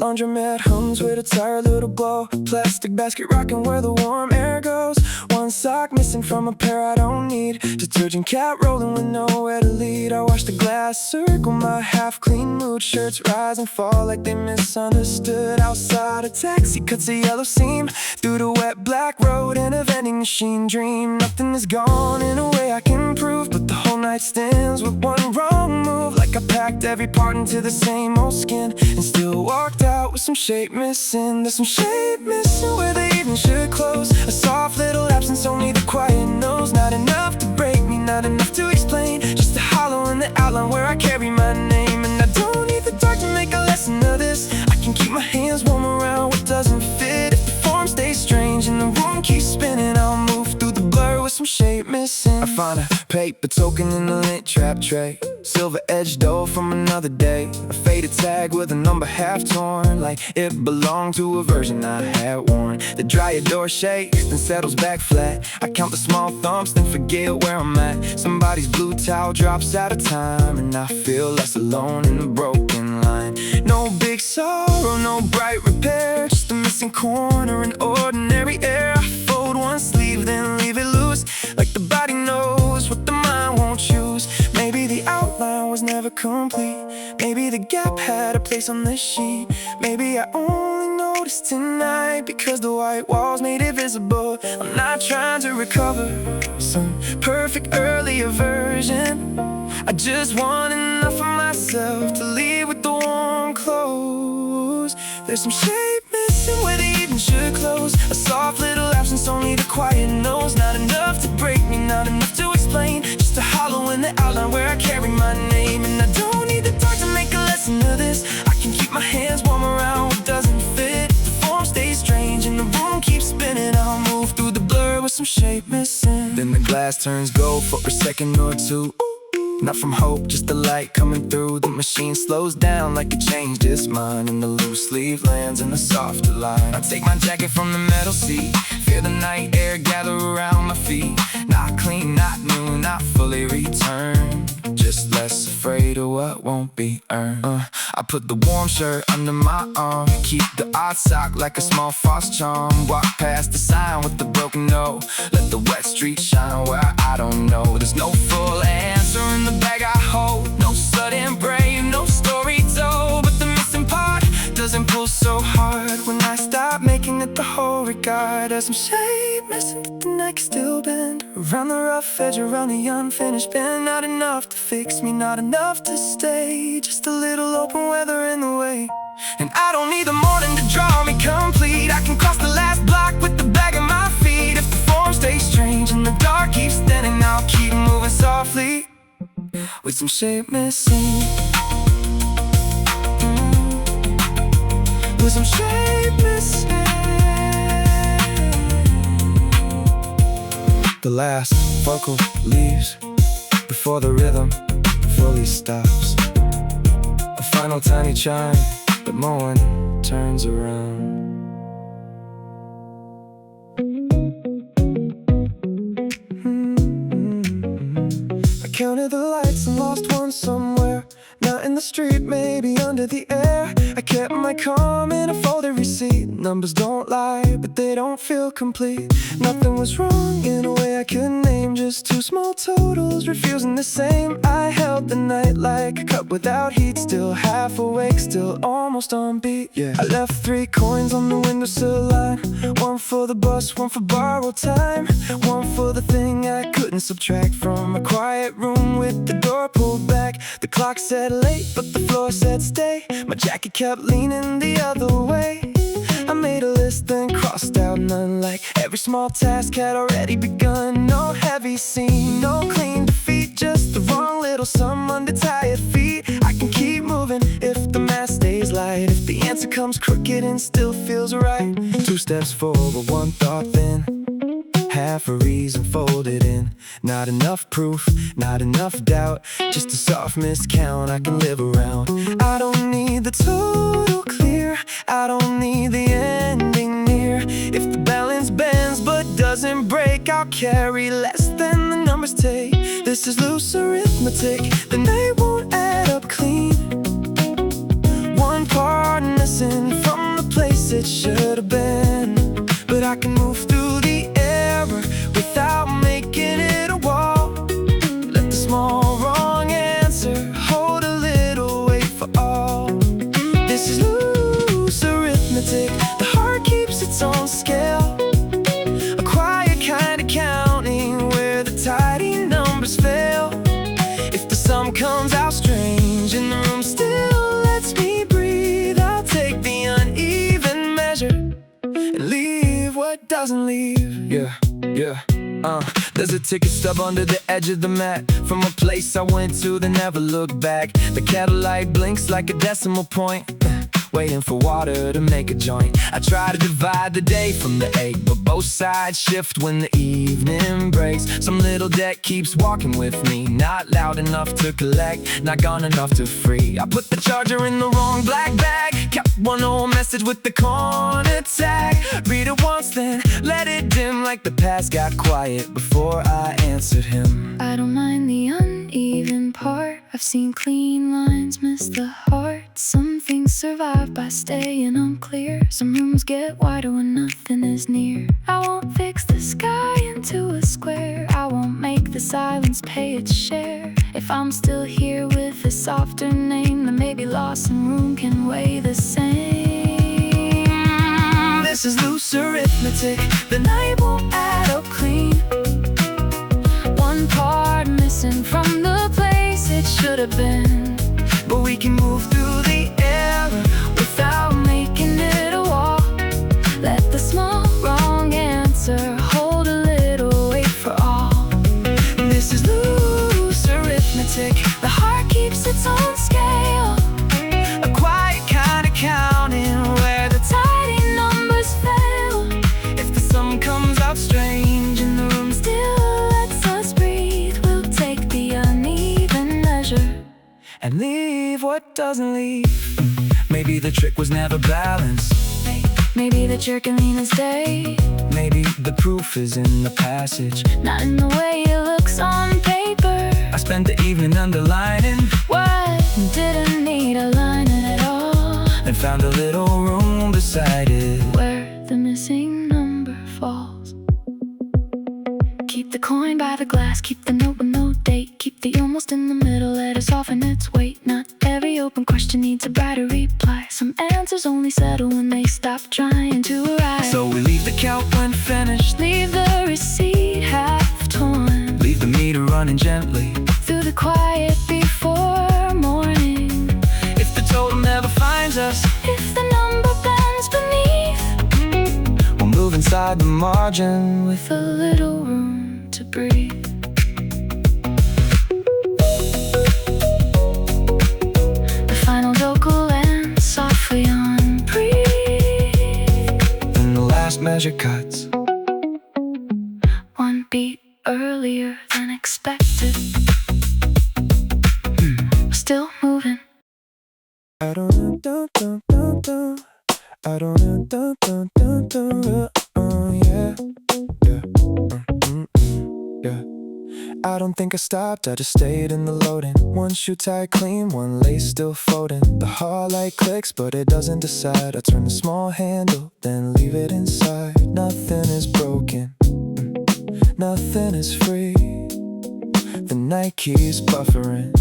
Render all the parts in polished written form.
Laundromat hums with a tired little glow. Plastic basket rocking where the warm air goes. One sock missing from a pair I don't need. Detergent cap rolling with nowhere to lead. I watch the glass circle my half-clean mood. Shirts rise and fall like they misunderstood. Outside a taxi cuts a yellow seam through the wet black road in a vending machine dream. Nothing is gone in a way I can prove, but the whole night stands with one wrong move. Like I packed every part into the same old skin and still walked out with some shape missing. There's some shape missing where the evening should close. A soft little absence, only the quiet knows. Not enough to break me, not enough to explain. Just a hollow in the outline where I carry my name. And I don't need the dark to make a lesson of this. I can keep my hands warm around what doesn't fit. If the form stays strange and the room keeps spinning, I'll move through the blur with some shape missing. I find a paper token in a lint trap tray. Silver edged dough from another day. A faded tag with a number half torn, like it belonged to a version I had worn. The dryer door shakes, then settles back flat. I count the small thumps, then forget where I'm at. Somebody's blue towel drops out of time, and I feel less alone in the broken line. No big sorrow, no bright repair, just a missing corner in ordinary air. I fold one sleeve, then leave it loose, like the body knows what the mind won't choose. Maybe the outline was never complete. Maybe the gap had a place on the sheet. Maybe I only noticed tonight because the white walls made it visible. I'm not trying to recover some perfect earlier version. I just want enough of myself to leave with the warm clothes. There's some shape missing where the evening should close. A soft little absence, only the quiet knows. Not enough to break me, not enough to explain. Just a hollow in the outline where I carry my name. And I don't need the dark to make a lesson of this. I can keep my hands warm around what doesn't fit. The form stays strange and the room keeps spinning. I'll move through the blur with some shape missing. Then the glass turns gold for a second or two. Not from hope, just the light coming through. The machine slows down like it changed its mind, and the loose leaf lands in a softer line. I take my jacket from the metal seat, feel the night air gather around my feet. Not clean, not new, not fully returned, just less afraid of what won't be earned. I put the warm shirt under my arm, keep the odd sock like a small frost charm. Walk past the sign with the broken note, let the wet street shine where I don't know. There's no full answer in the bag I hold, no sudden brave, no story told. But the missing part doesn't pull so hard when I stop making it the whole regard. There's some shape missing, but the neck still bend around the rough edge, around the unfinished bend. Not enough to fix me, not enough to stay, just a little open weather in the way. And I don't need the morning to draw me complete. I can cross the last block with the bag at my feet. If the form stays strange and the dark keeps thinning, I'll keep moving softly with some shape missing. With some shape missing. The last vocal leaves before the rhythm fully stops. A final tiny chime, but no one turns around. I counted the lights and lost one somewhere. Not in the street, maybe under the air. I kept my calm in a folded receipt. Numbers don't lie, but they don't feel complete. Nothing was wrong in a way I could name, just two small totals refusing the same. I held the night like a cup without heat, still half awake, still almost on beat. Yeah, I left 3 coins on the windowsill line. One for the bus, one for borrowed time, one for the thing I couldn't subtract from a quiet room with the door pulled back. The clock said late, but the floor said stay. My jacket kept leaning the other way. I made a list, then crossed out none, like every small task had already begun. No heavy scene, no clean defeat, just the wrong little sum under tired feet. I can keep moving if the math stays light, if the answer comes crooked and still feels right. 2 steps forward, 1 thought, then half a reason folded in. Not enough proof, not enough doubt, just a soft miscount I can live around. I don't need the total clear, I don't need the ending near. If the balance bends but doesn't break, I'll carry less than the numbers take. This is loose arithmetic, the night won't add up clean. One part part missing from the place it should have been. But I can move through the error without making it a wall. Let the small wrong answer hold a little weight for all. This is loose arithmetic. The heart keeps its own scale. A quiet kind of counting where the tidy numbers fail. If the sum comes out strange and the room still lets me breathe, I'll take the uneven measure and leave what doesn't leave. There's a ticket stub under the edge of the mat from a place I went to that never looked back. The kettle light blinks like a decimal point, waiting for water to make a joint. I try to divide the day from the egg, but both sides shift when the evening breaks. Some little debt keeps walking with me, not loud enough to collect, not gone enough to free. I put the charger in the wrong black bag, kept one old message with the corner tag. Read it once then let it dim, like the past got quiet before I answered him. I don't mind the uneven part. I've seen clean lines miss the heart. Some things survive by staying unclear. Some rooms get wider when nothing is near. I won't fix the sky into a square. I won't make the silence pay its share. If I'm still here with a softer name, then maybe loss and room can weigh the same. This is loose arithmetic. The night won't add up clean. One part missing from the place it should have been. But we can move through the error without making it a wall. Let the small wrong answer hold a little weight for all. This is loose arithmetic. The heart keeps its own scale. A quiet kind of counting where the tidy numbers fail. If the sum comes out strange and the room still lets us breathe, we'll take the uneven measure and leave what doesn't leave. Maybe the trick was never balanced. Maybe the jerking is day. Maybe the proof is in the passage, not in the way it looks on paper. I spent the evening underlining what didn't need a line at all, and found a little room beside it where the missing number falls. Keep the coin by the glass, keep the note with no date, keep the almost in the middle, let it soften its weight. Not every open question needs a brighter reply. Some answers only settle when they stop trying to arrive. So we leave the count when finished, leave the receipt half torn, leave the meter running gently through the quiet before morning. If the total never finds us, if the number bends beneath, we'll move inside the margin with a little room to breathe. The final joke will end softly on breathe. Then the last measure cuts one beat earlier than expected. Still moving. I don't know, I don't know, yeah. I don't think I stopped, I just stayed in the loading. One shoe tie clean, one lace still folding. The hall light clicks, but it doesn't decide. I turn the small handle, then leave it inside. Nothing is broken, nothing is free. The night keeps buffering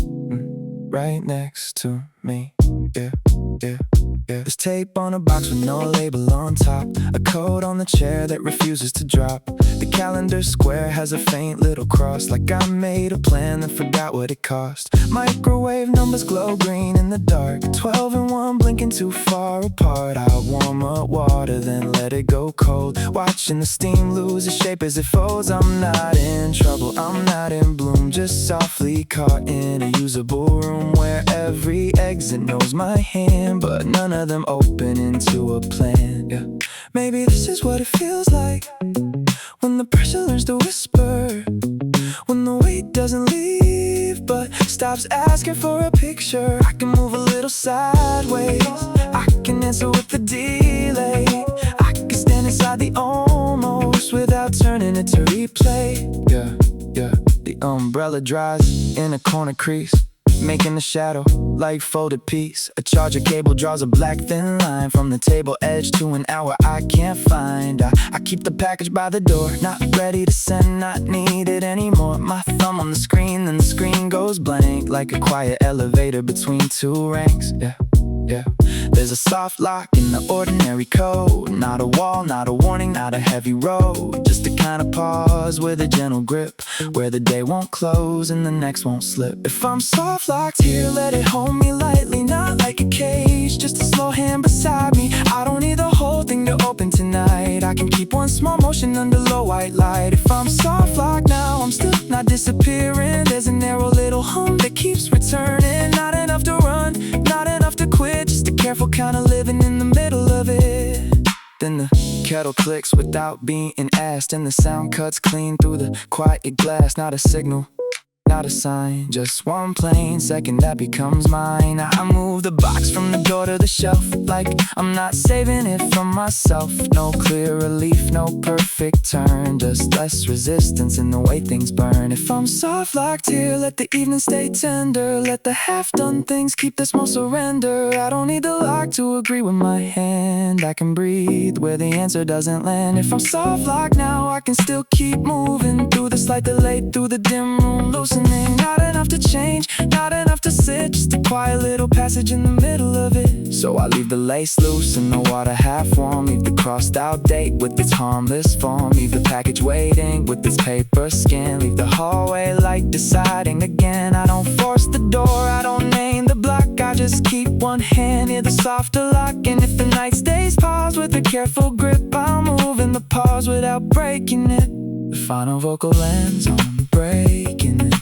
right next to me, yeah. There's tape on a box with no label on top, a code on the chair that refuses to drop. The calendar square has a faint little cross, like I made a plan and forgot what it cost. Microwave numbers glow green in the dark, 12 and 1 blinking too far apart. I warm up water, then let it go cold, watching the steam lose its shape as it folds. I'm not in trouble, I'm not in bloom, just softly caught in a usable room where every exit knows my hand, but none of them open into a plan, yeah. Maybe this is what it feels like when the pressure learns to whisper, when the weight doesn't leave but stops asking for a picture. I can move a little sideways, I can answer with the delay, I can stand inside the almost without turning it to replay, yeah. The umbrella dries in a corner crease, making a shadow like folded piece. A charger cable draws a black thin line from the table edge to an hour I can't find. I keep the package by the door, not ready to send, not needed anymore. My thumb on the screen, then the screen goes blank like a quiet elevator between two ranks. Yeah. There's a soft lock in the ordinary code. Not a wall, not a warning, not a heavy road. Just a kind of pause with a gentle grip, where the day won't close and the next won't slip. If I'm soft locked here, let it hold me lightly, not like a cage, just a slow hand beside me. I don't need the whole thing to open tonight. I can keep one small motion under low white light. If I'm soft locked now, I'm still not disappearing. There's a narrow little hum that keeps returning. Not enough to run, not enough to quit, just a careful kind of living in the middle of it. Then the kettle clicks without being asked, and the sound cuts clean through the quiet glass. Not a signal, not a sign, just one plain second that becomes mine. I move the box from the door to the shelf, like I'm not saving it from myself. No clear relief, no perfect turn, just less resistance in the way things burn. If I'm soft locked here, let the evening stay tender. Let the half-done things keep the small surrender. I don't need the lock to agree with my hand. I can breathe where the answer doesn't land. If I'm soft locked now, I can still keep moving through the slight delay, through the dim room, loosening. Not enough to change, not enough to sit, just a quiet little passage in the middle of it. So I leave the lace loose and the water half warm. Leave the crossed out date with its harmless form. Leave the package waiting with its paper skin. Leave the hallway light deciding again. I don't force the door, I don't name the block. I just keep one hand near the softer lock. And if the night stays paused with a careful grip, I'll move in the pause without breaking it. The final vocal lands on breaking it.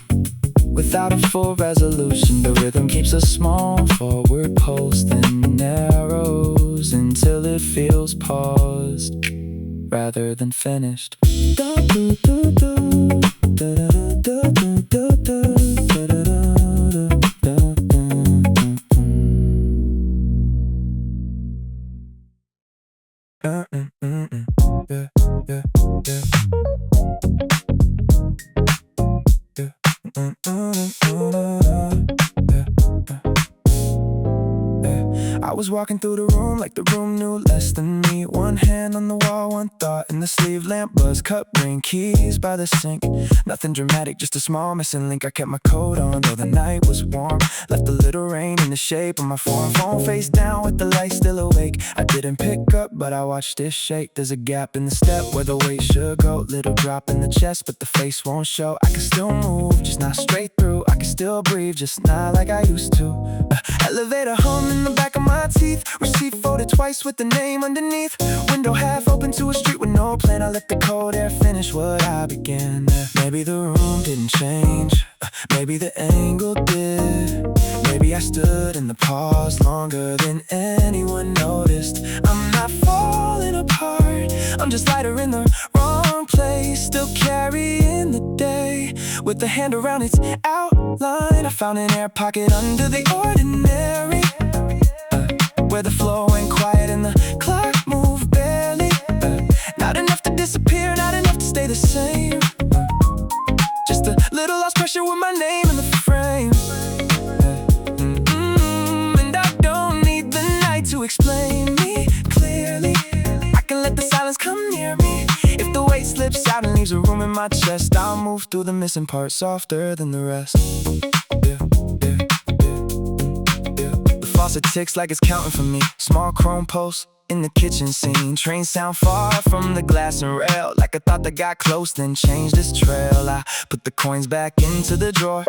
Without a full resolution, the rhythm keeps a small forward pulse, then narrows until it feels paused rather than finished. I was walking through the room like the room knew less than me. One hand on the wall, one thought in the sleeve. Lamp buzz, cup ring, keys by the sink. Nothing dramatic, just a small missing link. I kept my coat on though the night was warm. Left a little rain in the shape of my form. Phone face down with the light still awake. I didn't pick up but I watched it shake. There's a gap in the step where the weight should go. Little drop in the chest but the face won't show. I can still move, just not straight through. I can still breathe, just not like I used to. Elevator hum in the back of my teeth. Receipt folded twice with the name underneath. Window half open to a street with no plan. I let the cold air finish what I began. Maybe the room didn't change, maybe the angle did. Maybe I stood in the pause longer than anyone noticed. I'm not falling apart, I'm just lighter in the wrong place. Still carrying the day with the hand around its outline. I found an air pocket under the ordinary, where the flow went quiet and the clock moved barely. Not enough to disappear, not enough to stay the same. Just a little lost pressure with my name in the frame. And I don't need the night to explain me clearly. I can let the silence come near me. If the weight slips out and leaves a room in my chest, I'll move through the missing part softer than the rest. The faucet ticks like it's counting for me. Small chrome post in the kitchen scene. Train sound far from the glass and rail. Like a thought that got close, then changed its trail. I put the coins back into the drawer.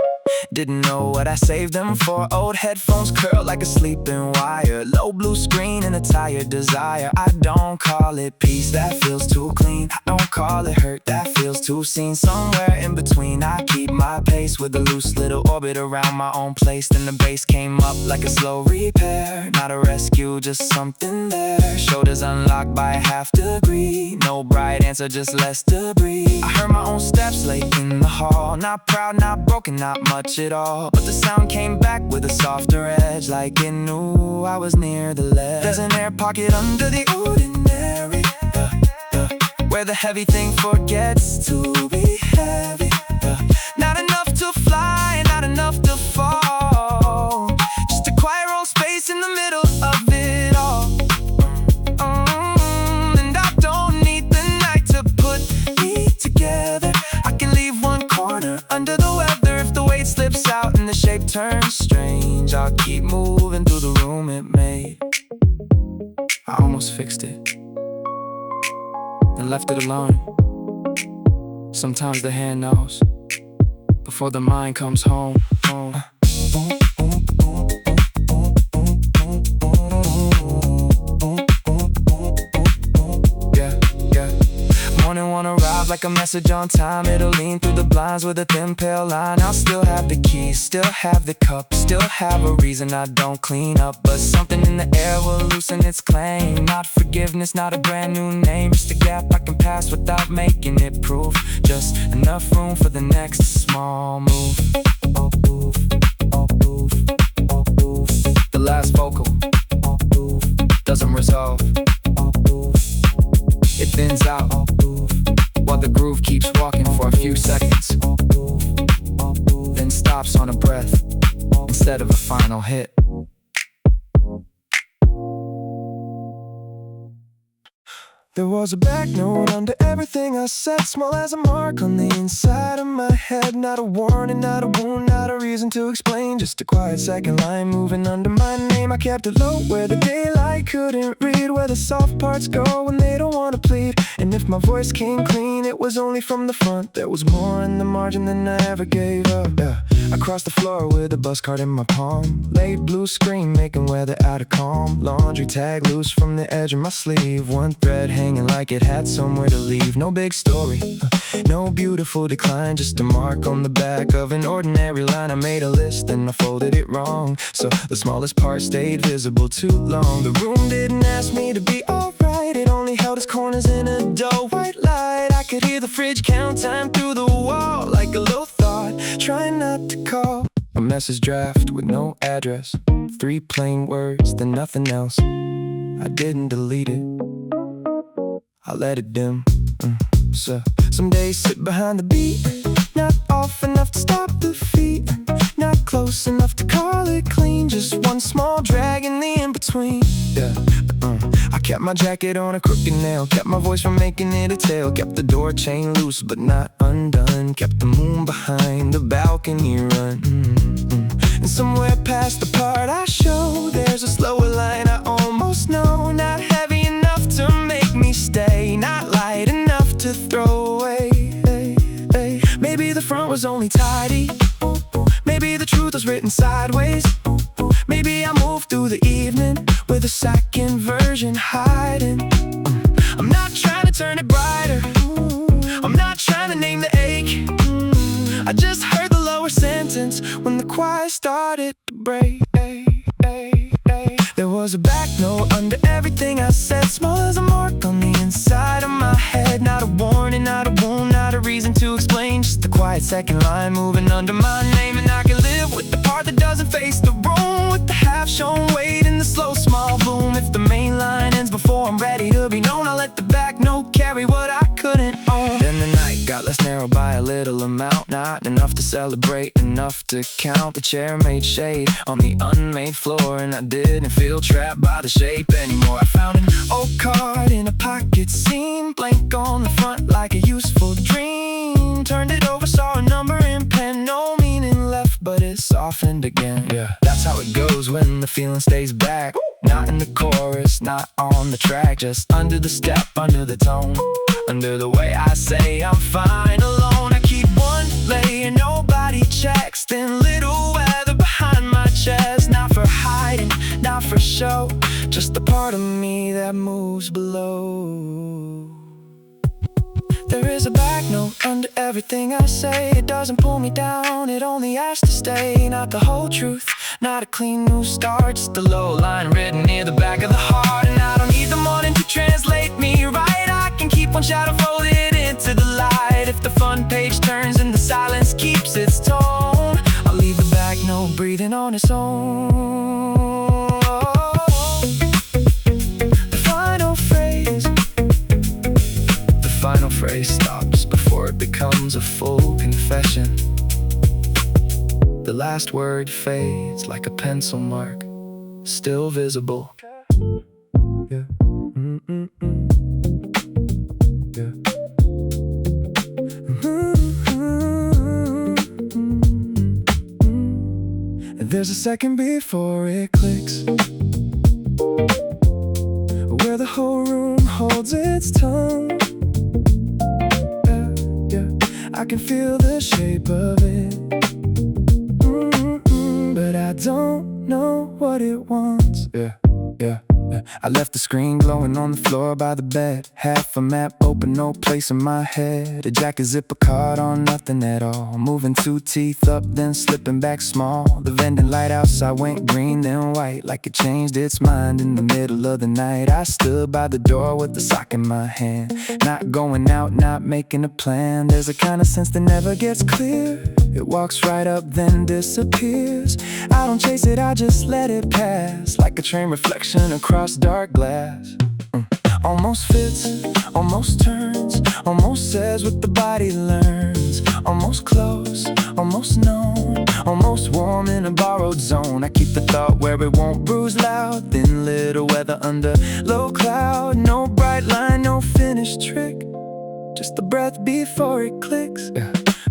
Didn't know what I saved them for. Old headphones curl like a sleeping wire. Low blue screen and a tired desire. I don't call it peace, that feels too clean. I don't call it hurt, that feels too seen. Somewhere in between, I keep my pace with a loose little orbit around my own place. Then the bass came up like a slow repair. Not a rescue, just something there. Shoulders unlocked by a half degree. No bright answer, just less debris. I heard my own steps late in the hall. Not proud, not broken, not much at all. But the sound came back with a softer edge, like it knew I was near the ledge. There's an air pocket under the ordinary, where the heavy thing forgets to be heavy. Not enough to fly, not enough to fall. turns strange, I'll keep moving through the room it made. I almost fixed it and left it alone. Sometimes the hand knows before the mind comes home. Morning won't arrive like a message on time. It'll lean through the blinds with a thin pale line. I'll still have the keys, still have the cup, still have a reason I don't clean up. But something in the air will loosen its claim. Not forgiveness, not a brand new name. Just a gap I can pass without making it proof. Just enough room for the next small move. The last vocal doesn't resolve. It thins out while the groove keeps walking for a few seconds, then stops on a breath instead of a final hit. There was a back note under everything I said, small as a mark on the inside of my head. Not a warning, not a wound, not a reason to explain. Just a quiet second line moving under my name. I kept it low where the daylight couldn't read, where the soft parts go when they don't want to plead. And if my voice came clean, it was only from the front. There was more in the margin than I ever gave up. I crossed the floor with a bus card in my palm. Laid blue screen making weather out of calm. Laundry tag loose from the edge of my sleeve. One thread hanging like it had somewhere to leave. No big story, no beautiful decline, just a mark on the back of an ordinary line. I made a list and I folded it wrong, so the smallest part stayed visible too long. The room didn't ask me to be alright, it only held its corners in a dull white light. I could hear the fridge count time through the wall, like a low thought, trying not to call. A message draft with no address, 3 plain words, then nothing else. I didn't delete it, I let it dim. So some days sit behind the beat, not off enough to stop the feet, not close enough to call it clean. Just one small drag in the in-between. I kept my jacket on a crooked nail, kept my voice from making it a tale, kept the door chain loose but not undone, kept the moon behind the balcony run. And somewhere past the part I show, there's a slower line I almost know. Not heavy enough to make me stay, not light enough to throw away. Maybe the front was only tidy, maybe the truth was written sideways. Maybe I moved through the evening with a second version hiding. I'm not trying to turn it brighter, I'm not trying to name the ache. I just heard the lower sentence when the quiet started to break. There was a back note under everything I said, small as a mark on the inside of my head. Not a warning, not a wound, not a reason to explain, just a quiet second line moving under my name. And I can live with the part that doesn't face the room, with the half-shown weight in the slow small boom. If the main line ends before I'm ready to be known, I'll let the back note carry what I couldn't own. Then the night got less narrow by a little amount, not enough to celebrate, enough to count. The chair made shade on the unmade floor, and I didn't feel trapped by the shape anymore. I found an old card in a pocket, seemed blank on the front like a useful dream. Turned it over, saw a number in pen, no meaning left, but it softened again. That's how it goes when the feeling stays back. Not in the chorus, not on the track, just under the step, under the tone, under the way I say I'm fine alone. I keep one layer, nobody checks, then little weather behind my chest. Not for hiding, not for show, just the part of me that moves below. There is a back note under everything I say. It doesn't pull me down, it only asks to stay. Not the whole truth, not a clean new start, just a low line written near the back of the heart. And I don't need the morning to translate me right, I can keep one shadow folded into the light. If the front page turns and the silence keeps its tone, I'll leave the back note breathing on its own. Final phrase stops before it becomes a full confession. The last word fades like a pencil mark, still visible. Yeah. Yeah. There's a second before it clicks, where the whole room holds its tongue. I can feel the shape of it, but I don't know what it wants. I left the screen glowing on the floor by the bed. Half a map open, no place in my head. A jacket zipper card on nothing at all. Moving 2 teeth up, then slipping back small. The vending light outside went green, then white, like it changed its mind in the middle of the night. I stood by the door with the sock in my hand, not going out, not making a plan. There's a kind of sense that never gets clear. It walks right up, then disappears. I don't chase it, I just let it pass, like a train reflection across dark glass. Almost fits, almost turns, almost says what the body learns. Almost close, almost known, almost warm in a borrowed zone. I keep the thought where it won't bruise loud. Thin little weather under low cloud. No bright line, no finished trick, just the breath before it clicks.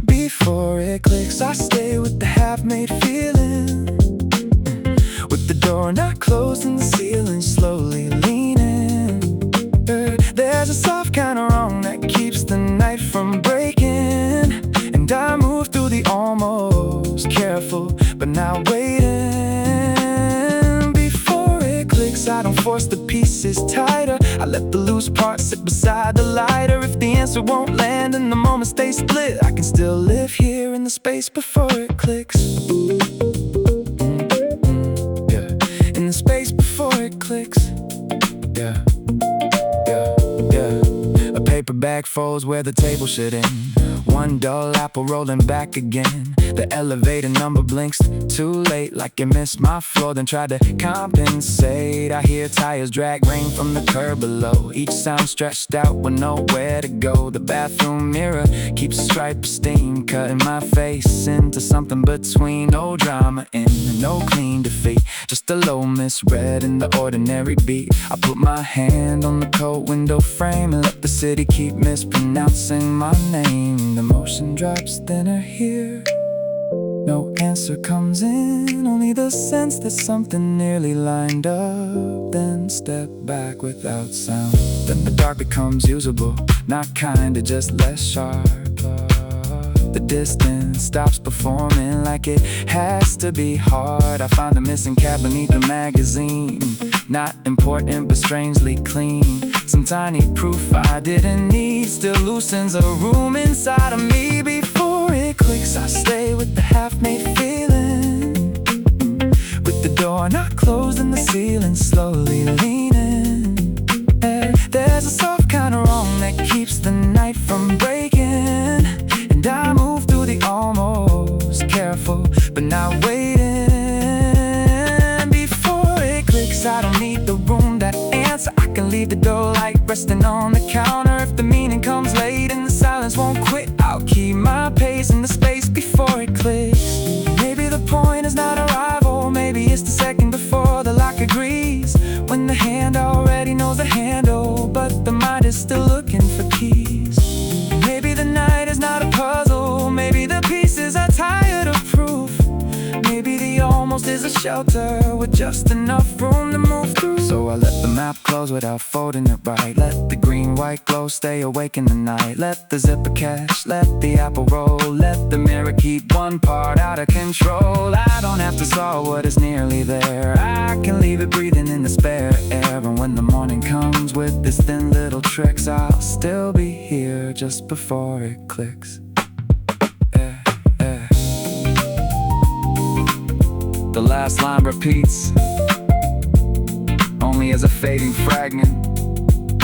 Before it clicks, I stay with the half-made feeling, with the door not closed and the ceiling slowly leaning. There's a soft kind of wrong that keeps the night from breaking, and I move through the almost, careful but not waiting. Before it clicks, I don't force the pieces tighter. I let the loose parts sit beside the lighter. If the answer won't land and the moment stays split, I can still live here in the space before it clicks. In the space before it clicks. A paper bag folds where the table should end. One dull apple rolling back again. The elevator number blinks too late, like it missed my floor, then tried to compensate. I hear tires drag rain from the curb below. Each sound stretched out with nowhere to go. The bathroom mirror keeps a stripe of steam, cutting my face into something between no drama and no clean defeat. Just a low misread in the ordinary beat. I put my hand on the cold window frame and let the city keep mispronouncing my name. The motion drops thinner here. No answer comes in, only the sense that something nearly lined up. Then step back without sound. Then the dark becomes usable, not kinda, just less sharp. The distance stops performing like it has to be hard. I find the missing cap beneath the magazine. Not important but strangely clean. Some tiny proof I didn't need still loosens a room inside of me. Before it clicks, I stay with the half-made feeling, with the door not closed and the ceiling slowly leaning. There's a soft kind of wrong that keeps the night from breaking, and I move through the almost, careful but not waiting. Before it clicks, I don't need the room that answer. I can leave the door light resting on the counter. If the meaning comes late and the silence won't quit, I'll keep my pace in the space before it clicks. Maybe the point is not arrival, maybe it's the second before the lock agrees, when the hand already knows the handle, but the mind is still looking for keys. Maybe the night is not a puzzle, maybe the pieces are tired of proof. Maybe the almost is a shelter with just enough room to move through. So I let the map close without folding it right. Let the green white glow stay awake in the night. Let the zipper catch, let the apple roll. Let the mirror keep one part out of control. I don't have to solve what is nearly there. I can leave it breathing in the spare air. And when the morning comes with its thin little tricks, I'll still be here just before it clicks. The last line repeats, only as a fading fragment,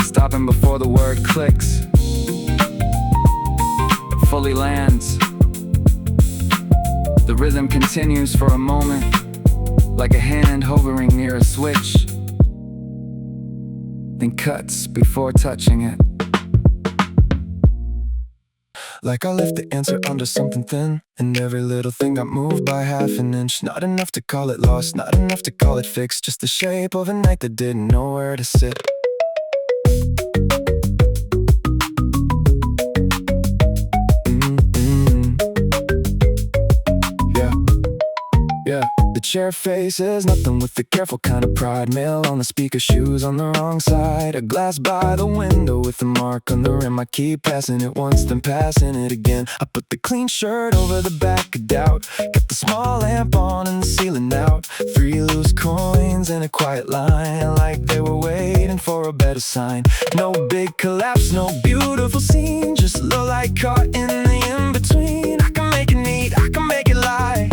stopping before the word clicks. It fully lands. The rhythm continues for a moment, like a hand hovering near a switch, then cuts before touching it. Like I left the answer under something thin, and every little thing got moved by half an inch. Not enough to call it lost, not enough to call it fixed, just the shape of a night that didn't know where to sit. chair faces, nothing with the careful kind of pride. Mail on the speaker, shoes on the wrong side. A glass by the window with a mark on the rim. I keep passing it once, then passing it again. I put the clean shirt over the back of doubt. Got the small lamp on and the ceiling out. 3 loose coins in a quiet line, like they were waiting for a better sign. No big collapse, no beautiful scene, just a low light caught in the in-between. I can make it neat, I can make it lie,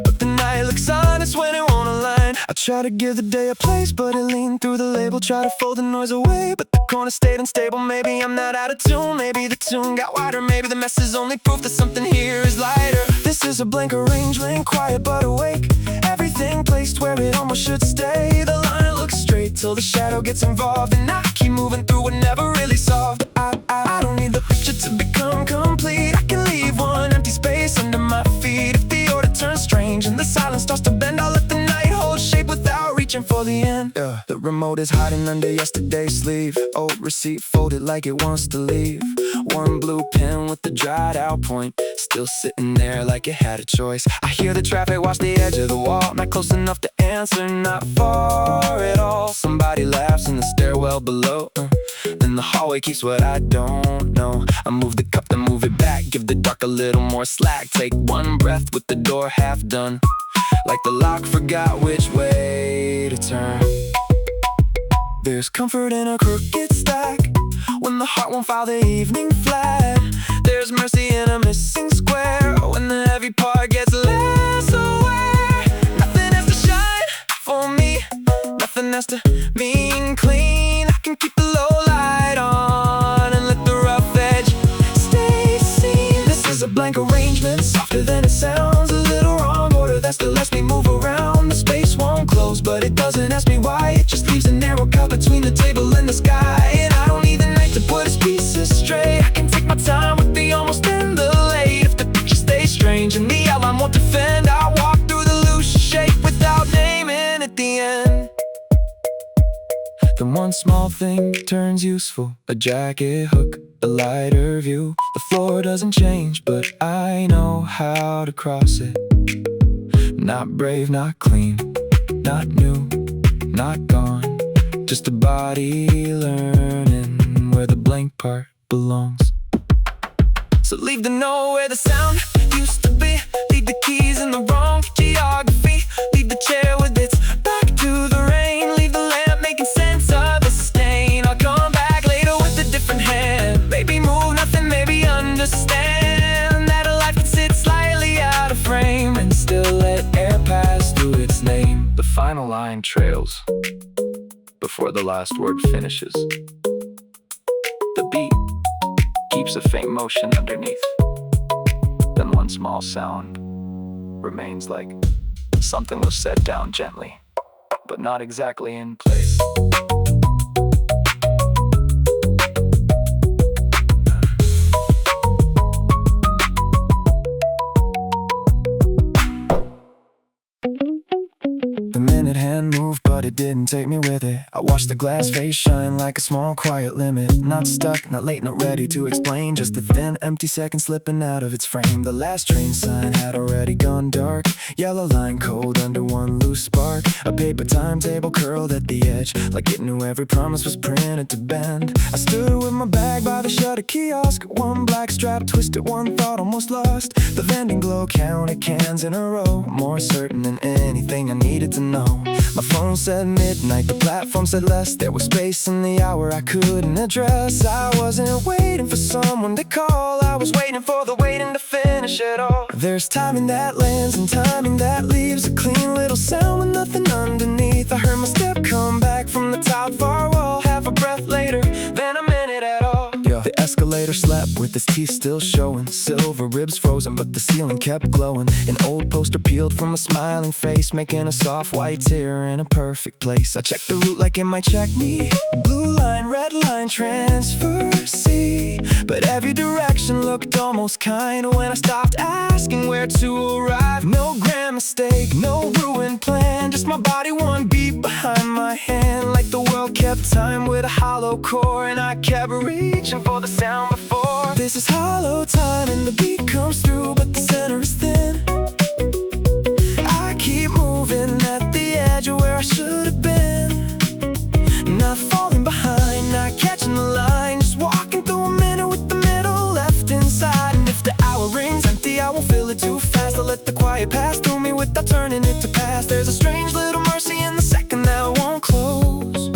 but the night looks honest when it won't align. I try to give the day a place, but it leaned through the label. Try to fold the noise away, but the corner stayed unstable. Maybe I'm not out of tune, maybe the tune got wider. Maybe the mess is only proof that something here is lighter. This is a blank arrangement, quiet but awake. Everything placed where it almost should stay. The line looks straight till the shadow gets involved, and I keep moving through what never really solved. I don't need the picture to become complete. I can leave one empty space under my feet. If the order turns strange and the silence starts to bend, I'll let the night hold shape without reaching for the end. The remote is hiding under yesterday's sleeve. Old receipt folded like it wants to leave. One blue pen with the dried out point, still sitting there like it had a choice. I hear the traffic wash the edge of the wall. Not close enough to answer, not far at all. Somebody laughs in the stairwell below. Then the hallway keeps what I don't know. I move the cup, then move it back. Give the dark a little more slack. Take one breath with the door half done, like the lock forgot which way to turn. There's comfort in a crooked stack when the heart won't follow the evening flat. There's mercy in a missing square when the heavy part gets less aware. Nothing has to shine for me, nothing has to mean clean. I can keep the low light on and let the rough edge stay seen. This is a blank arrangement, softer than it sounds. A little wrong order that still lets me move around. The space won't close, but it doesn't ask me why. It just leaves a narrow cut between the table and the sky. And I don't need the night to put its pieces straight. I can take my time with the almost and the late. If the picture stays strange and the outline won't defend, I'll walk through the loose shape without naming at the end. Then one small thing turns useful, a jacket hook, a lighter view. The floor doesn't change, but I know how to cross it. Not brave, not clean, not new, not gone. Just a body learning where the blank part belongs. So leave the note where the sound used to be. Leave the keys in the wrong geography. Leave the chair with its back to the rain. Leave the lamp making sense of the stain. I'll come back later with a different hand. Maybe move nothing, maybe understand that a life can sit slightly out of frame and still let air pass through its name. The final line trails before the last word finishes. The beat keeps a faint motion underneath. Then one small sound remains, like something was set down gently, but not exactly in place. The minute hand moved, but it didn't take me with it. I watched the glass face shine like a small quiet limit. Not stuck, not late, not ready to explain. Just a thin empty second slipping out of its frame. The last train sign had already gone dark. Yellow line cold under one loose spark. A paper timetable curled at the edge, like it knew every promise was printed to bend. I stood with my bag by the shutter kiosk. One black strap twisted, one thought almost lost. The vending glow counted cans in a row, more certain than anything I needed to know. My phone said midnight, the platform said less. There was space in the hour I couldn't address. I wasn't waiting for someone to call, I was waiting for the waiting to finish it all. There's timing that lands and timing that leaves a clean little sound with nothing underneath. I heard my step come back from the top far wall, half a breath later, then a minute at all. The escalator slept with its teeth still showing, silver ribs frozen but the ceiling kept glowing. An old poster peeled from a smiling face, making a soft white tear in a perfect place. I checked the route like it might check me. Blue line, red line, transfer C. But every direction looked almost kind when I stopped asking where to arrive. No grand mistake, no ruined plan, just my body one beat behind my hand. Like the world kept time with a hollow core, and I kept reaching for the sound before. This is hollow time and the beat comes through, but the center is thin. I keep moving, quiet pass through me without turning it to past. There's a strange little mercy in the second that won't close,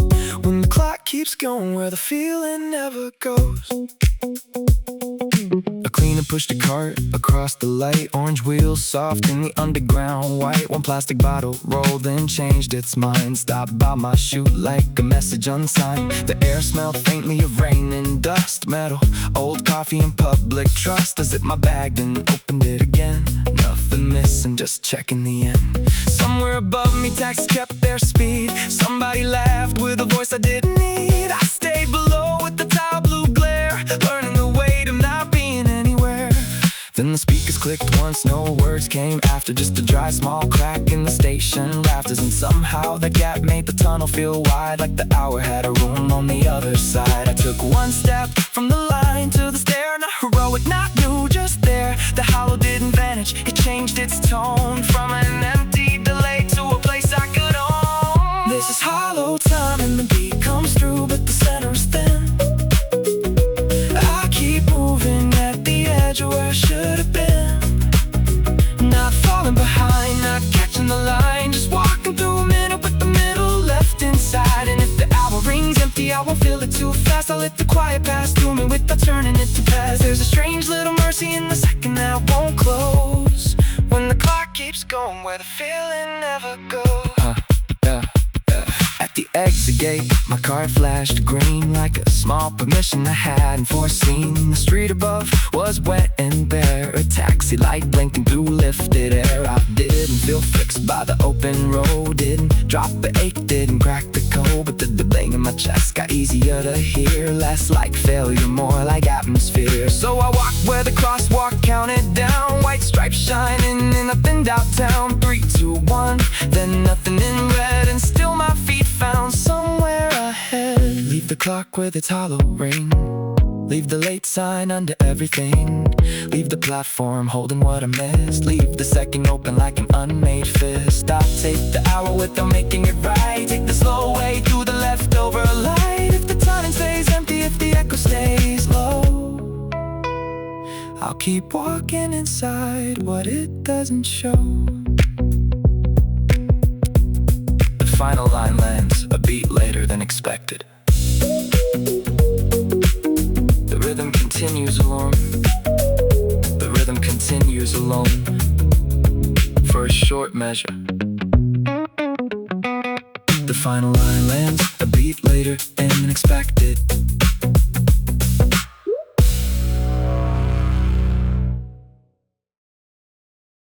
when the clock keeps going where the feeling never goes. A cleaner pushed a cart across the light. Orange wheels soft in the underground white. One plastic bottle rolled and changed its mind. Stopped by my chute like a message unsigned. The air smelled faintly of rain and dust. Metal, old coffee and public trust. I zipped my bag then opened it again. Nothing missing, just checking the end. Somewhere above me taxis kept their speed. Somebody laughed with a voice I didn't need. I stayed below with the tile blue glare, learning the weight of not being anywhere. Then the speakers clicked once, no words came after. Just a dry small crack in the station rafters. And somehow that gap made the tunnel feel wide, like the hour had a room on the other side. I took one step from the line to the stair. Not heroic, not new, just there. The hollow didn't vanish, it changed its tone. From an empty delay to a place I could own. This is hollow time and the beat comes through, but the center is thin. I keep moving at the edge of where I should have been. Not falling behind, not catching the line. Just walking through a minute with the middle left inside. And if the hour rings empty, I won't feel it too fast. I'll let the quiet pass through me without turning it to past. There's a strange little mercy in the second that won't close, when the clock keeps going where the feeling never goes. At the exit gate, my car flashed green, like a small permission I hadn't foreseen. The street above was wet and bare, a taxi light blinking through lifted air. I didn't feel fixed by the open road, didn't drop the ache, didn't crack the code. But the bang in my chest got easier to hear, less like failure, more like atmosphere. So I walked where the crosswalk counted down, white stripes shining in a thinned out town. 3, 2, 1, then nothing in red, and still my feet found somewhere ahead. Leave the clock with its hollow ring, leave the late sign under everything. Leave the platform holding what I missed, leave the second open like an unmade fist. I'll take the hour without making it right, take the slow way through the leftover light. If the timing stays empty, if the echo stays low, I'll keep walking inside what it doesn't show. The final line lands a beat later than expected. The rhythm continues alone. The rhythm continues alone for a short measure. The final line lands a beat